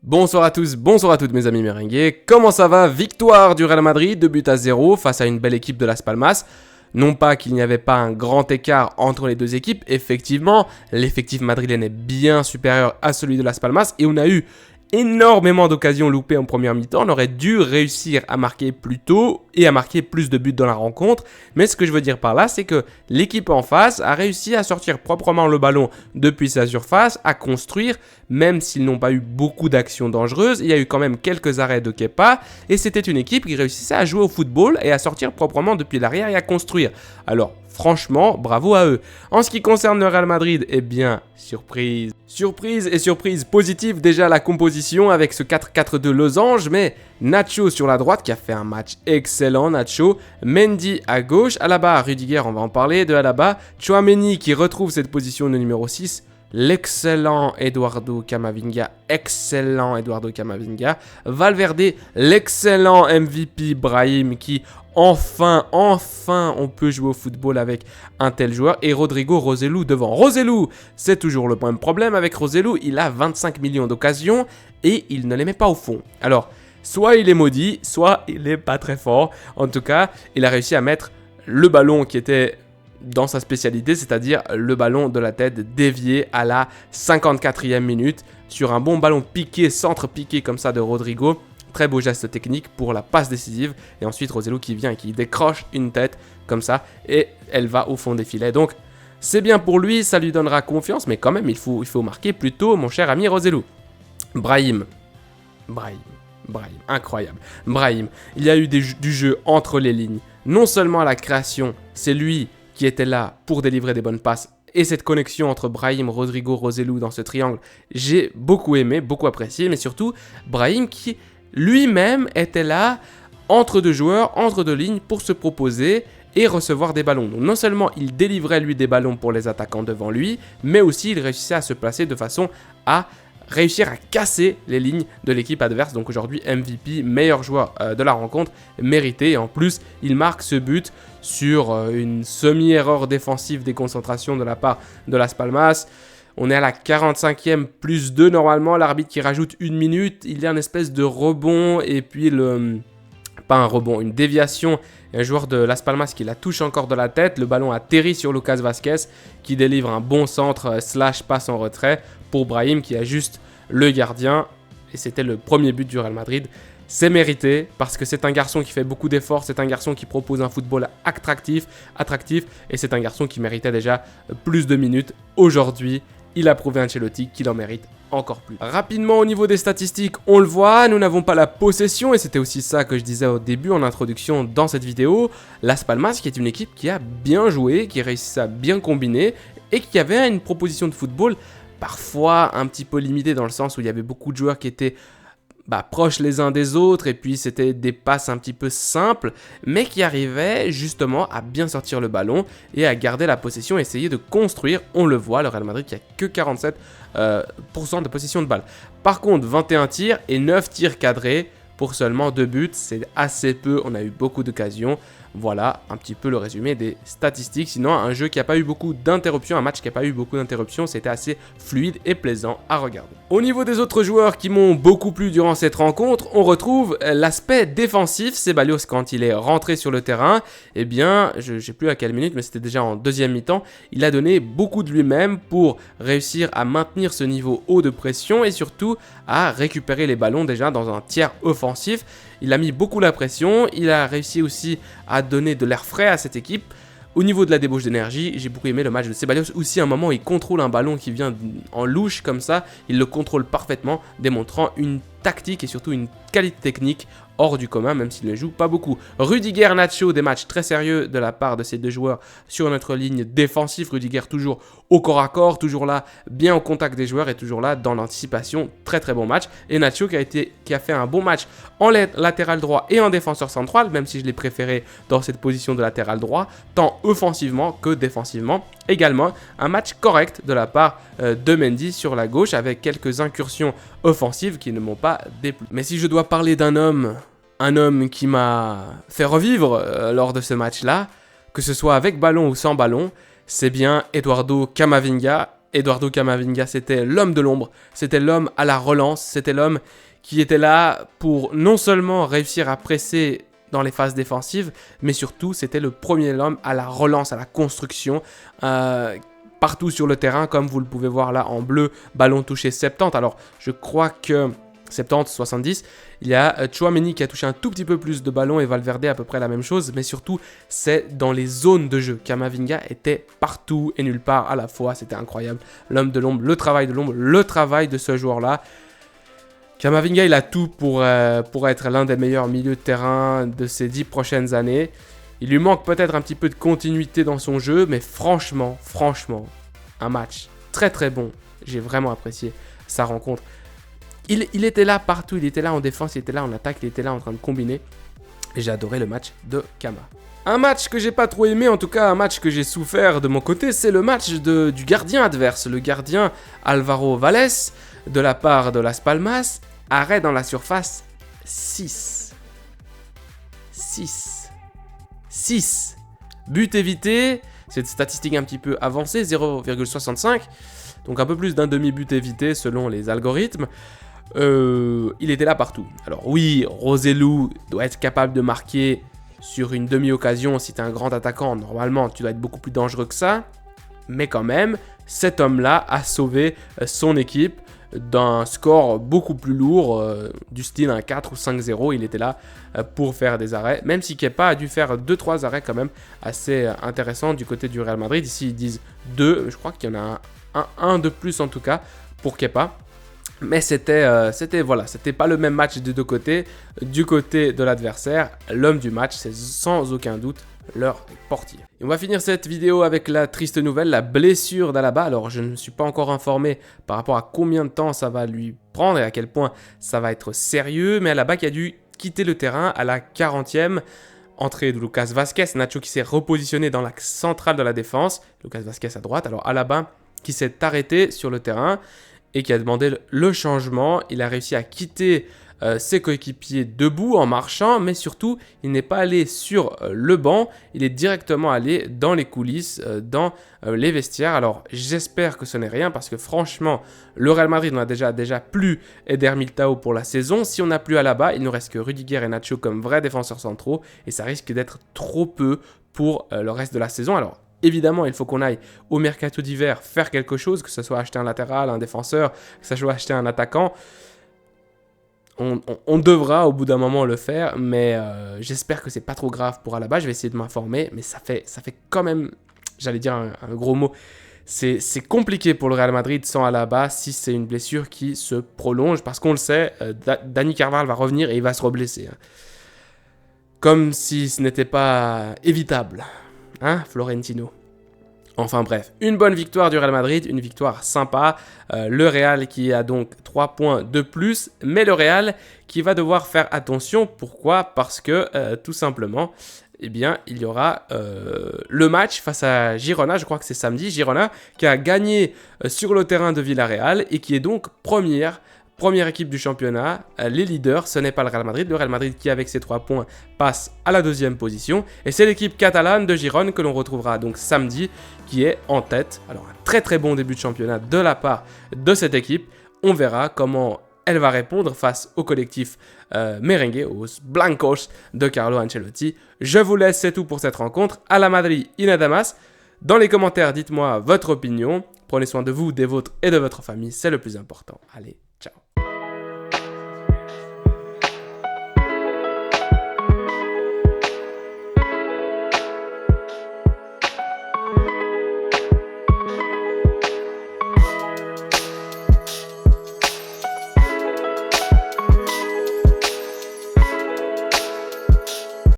Bonsoir à tous, bonsoir à toutes mes amis merengues. Comment ça va? Victoire du Real Madrid, 2-0 face à une belle équipe de Las Palmas. Non pas qu'il n'y avait pas un grand écart entre les deux équipes, effectivement, l'effectif madrilène est bien supérieur à celui de Las Palmas et on a eu énormément d'occasions loupées en première mi-temps. On aurait dû réussir à marquer plus tôt et à marquer plus de buts dans la rencontre. Mais ce que je veux dire par là, c'est que l'équipe en face a réussi à sortir proprement le ballon depuis sa surface, à construire, même s'ils n'ont pas eu beaucoup d'actions dangereuses. Il y a eu quand même quelques arrêts de Kepa et c'était une équipe qui réussissait à jouer au football et à sortir proprement depuis l'arrière et à construire. Alors, franchement, bravo à eux. En ce qui concerne le Real Madrid, eh bien, surprise. Surprise et surprise positive déjà la composition avec ce 4-4-2 losange, mais Nacho sur la droite qui a fait un match excellent, Nacho. Mendy à gauche, Alaba, Rudiger, on va en parler de Alaba. Tchouaméni qui retrouve cette position de numéro 6. L'excellent Eduardo Camavinga, Valverde, l'excellent MVP Brahim qui enfin on peut jouer au football avec un tel joueur et Rodrigo Rossellu devant. Rossellu, c'est toujours le même problème avec Rossellu, il a 25 millions d'occasions et il ne les met pas au fond. Alors, soit il est maudit, soit il n'est pas très fort. En tout cas, il a réussi à mettre le ballon qui était dans sa spécialité, c'est-à-dire le ballon de la tête dévié à la 54e minute sur un bon ballon piqué, centre piqué comme ça de Rodrigo. Très beau geste technique pour la passe décisive. Et ensuite Rossellu qui vient et qui décroche une tête comme ça et elle va au fond des filets. Donc c'est bien pour lui, ça lui donnera confiance, mais quand même il faut marquer plus tôt, mon cher ami Rossellu. Brahim, incroyable. Brahim, il y a eu du jeu entre les lignes. Non seulement à la création, c'est lui qui était là pour délivrer des bonnes passes. Et cette connexion entre Brahim, Rodrigo, Rossellu dans ce triangle, j'ai beaucoup aimé, beaucoup apprécié. Mais surtout, Brahim qui lui-même était là, entre deux joueurs, entre deux lignes, pour se proposer et recevoir des ballons. Donc non seulement il délivrait lui des ballons pour les attaquants devant lui, mais aussi il réussissait à se placer de façon à réussir à casser les lignes de l'équipe adverse. Donc aujourd'hui MVP, meilleur joueur de la rencontre, mérité. Et en plus, il marque ce but sur une semi-erreur défensive des concentrations de la part de Las Palmas. On est à la 45e plus 2 normalement, l'arbitre qui rajoute 1 minute. Il y a une espèce de rebond et puis pas un rebond, une déviation. Et un joueur de Las Palmas qui la touche encore de la tête. Le ballon atterrit sur Lucas Vázquez qui délivre un bon centre / passe en retrait pour Brahim qui ajuste le gardien. Et c'était le premier but du Real Madrid. C'est mérité parce que c'est un garçon qui fait beaucoup d'efforts. C'est un garçon qui propose un football attractif. Et c'est un garçon qui méritait déjà plus de minutes. Aujourd'hui, il a prouvé à Ancelotti qu'il en mérite encore plus. Rapidement au niveau des statistiques, on le voit, nous n'avons pas la possession et c'était aussi ça que je disais au début en introduction dans cette vidéo. Las Palmas qui est une équipe qui a bien joué, qui réussit à bien combiner et qui avait une proposition de football parfois un petit peu limitée dans le sens où il y avait beaucoup de joueurs qui étaient proches les uns des autres et puis c'était des passes un petit peu simples mais qui arrivaient justement à bien sortir le ballon et à garder la possession, essayer de construire. On le voit, le Real Madrid qui a que 47% de possession de balle. Par contre 21 tirs et 9 tirs cadrés pour seulement 2 buts, c'est assez peu, on a eu beaucoup d'occasions. Voilà un petit peu le résumé des statistiques. Sinon, un jeu qui n'a pas eu beaucoup d'interruptions, un match qui n'a pas eu beaucoup d'interruptions, c'était assez fluide et plaisant à regarder. Au niveau des autres joueurs qui m'ont beaucoup plu durant cette rencontre, on retrouve l'aspect défensif. Ceballos, quand il est rentré sur le terrain, eh bien, je ne sais plus à quelle minute, mais c'était déjà en deuxième mi-temps, il a donné beaucoup de lui-même pour réussir à maintenir ce niveau haut de pression et surtout à récupérer les ballons déjà dans un tiers offensif. Il a mis beaucoup la pression, il a réussi aussi à donner de l'air frais à cette équipe. Au niveau de la débauche d'énergie, j'ai beaucoup aimé le match de Ceballos. Aussi, à un moment, il contrôle un ballon qui vient en louche comme ça. Il le contrôle parfaitement, démontrant une tactique et surtout une qualité technique hors du commun, même s'il ne joue pas beaucoup. Rudiger, Nacho, des matchs très sérieux de la part de ces deux joueurs sur notre ligne défensive. Rudiger toujours au corps à corps, toujours là, bien au contact des joueurs et toujours là dans l'anticipation. Très très bon match. Et Nacho qui a fait un bon match en latéral droit et en défenseur central, même si je l'ai préféré dans cette position de latéral droit, tant offensivement que défensivement. Également, un match correct de la part de Mendy sur la gauche avec quelques incursions offensives qui ne m'ont pas déplu. Mais si je dois parler d'un homme qui m'a fait revivre lors de ce match-là, que ce soit avec ballon ou sans ballon, c'est bien Eduardo Camavinga. Eduardo Camavinga, c'était l'homme de l'ombre, c'était l'homme à la relance, c'était l'homme qui était là pour non seulement réussir à presser dans les phases défensives, mais surtout, c'était le premier homme à la relance, à la construction, partout sur le terrain, comme vous le pouvez voir là en bleu, ballon touché 70. Alors, je crois que 70, 70, il y a Tchouaméni qui a touché un tout petit peu plus de ballons et Valverde à peu près la même chose, mais surtout, c'est dans les zones de jeu. Camavinga était partout et nulle part à la fois, c'était incroyable. L'homme de l'ombre, le travail de ce joueur-là. Camavinga, il a tout pour être l'un des meilleurs milieux de terrain de ces 10 prochaines années. Il lui manque peut-être un petit peu de continuité dans son jeu, mais franchement, un match très très bon. J'ai vraiment apprécié sa rencontre. Il était là partout, il était là en défense, il était là en attaque, il était là en train de combiner. Et j'ai adoré le match de Kama. Un match que j'ai pas trop aimé, en tout cas un match que j'ai souffert de mon côté, c'est le match du gardien adverse. Le gardien Álvaro Valles, de la part de Las Palmas, arrêt dans la surface 6. But évité, c'est une statistique un petit peu avancée, 0,65. Donc un peu plus d'un demi-but évité selon les algorithmes. Il était là partout. Alors oui, Roselu doit être capable de marquer sur une demi-occasion. Si tu es un grand attaquant, normalement tu dois être beaucoup plus dangereux que ça. Mais quand même, cet homme-là a sauvé son équipe d'un score beaucoup plus lourd, du style un 4 ou 5-0. Il était là pour faire des arrêts, même si Kepa a dû faire 2-3 arrêts quand même assez intéressants du côté du Real Madrid. Ici ils disent 2, je crois qu'il y en a un de plus en tout cas pour Kepa. Mais c'était pas le même match des deux côtés. Du côté de l'adversaire, l'homme du match, c'est sans aucun doute leur portier. Et on va finir cette vidéo avec la triste nouvelle, la blessure d'Alaba. Alors je ne me suis pas encore informé par rapport à combien de temps ça va lui prendre et à quel point ça va être sérieux. Mais Alaba qui a dû quitter le terrain à la 40e. Entrée de Lucas Vázquez, Nacho qui s'est repositionné dans l'axe central de la défense. Lucas Vázquez à droite. Alors Alaba qui s'est arrêté sur le terrain et qui a demandé le changement. Il a réussi à quitter ses coéquipiers debout en marchant, mais surtout, il n'est pas allé sur le banc, il est directement allé dans les coulisses, dans les vestiaires. Alors, j'espère que ce n'est rien, parce que franchement, le Real Madrid n'a déjà plus Eder Militao pour la saison. Si on n'a plus Alaba, il ne reste que Rudiger et Nacho comme vrais défenseurs centraux, et ça risque d'être trop peu pour le reste de la saison. Alors, évidemment, il faut qu'on aille au mercato d'hiver faire quelque chose, que ce soit acheter un latéral, un défenseur, que ce soit acheter un attaquant. On devra au bout d'un moment le faire, mais j'espère que c'est pas trop grave pour Alaba. Je vais essayer de m'informer, mais ça fait quand même, j'allais dire un gros mot, c'est compliqué pour le Real Madrid sans Alaba si c'est une blessure qui se prolonge, parce qu'on le sait, Dani Carvajal va revenir et il va se reblesser. Hein. Comme si ce n'était pas évitable, hein, Florentino. Enfin bref, une bonne victoire du Real Madrid, une victoire sympa. Le Real qui a donc 3 points de plus, mais le Real qui va devoir faire attention. Pourquoi ? Parce que tout simplement, eh bien, il y aura le match face à Girona, je crois que c'est samedi. Girona qui a gagné sur le terrain de Villarreal et qui est donc première équipe du championnat, les leaders, ce n'est pas le Real Madrid. Le Real Madrid qui, avec ses 3 points, passe à la 2e position. Et c'est l'équipe catalane de Girona que l'on retrouvera donc samedi, qui est en tête. Alors, un très très bon début de championnat de la part de cette équipe. On verra comment elle va répondre face au collectif merengue, aux Blancos de Carlo Ancelotti. Je vous laisse, c'est tout pour cette rencontre. À la Madrid, Inadamas. Dans les commentaires, dites-moi votre opinion. Prenez soin de vous, des vôtres et de votre famille, c'est le plus important. Allez.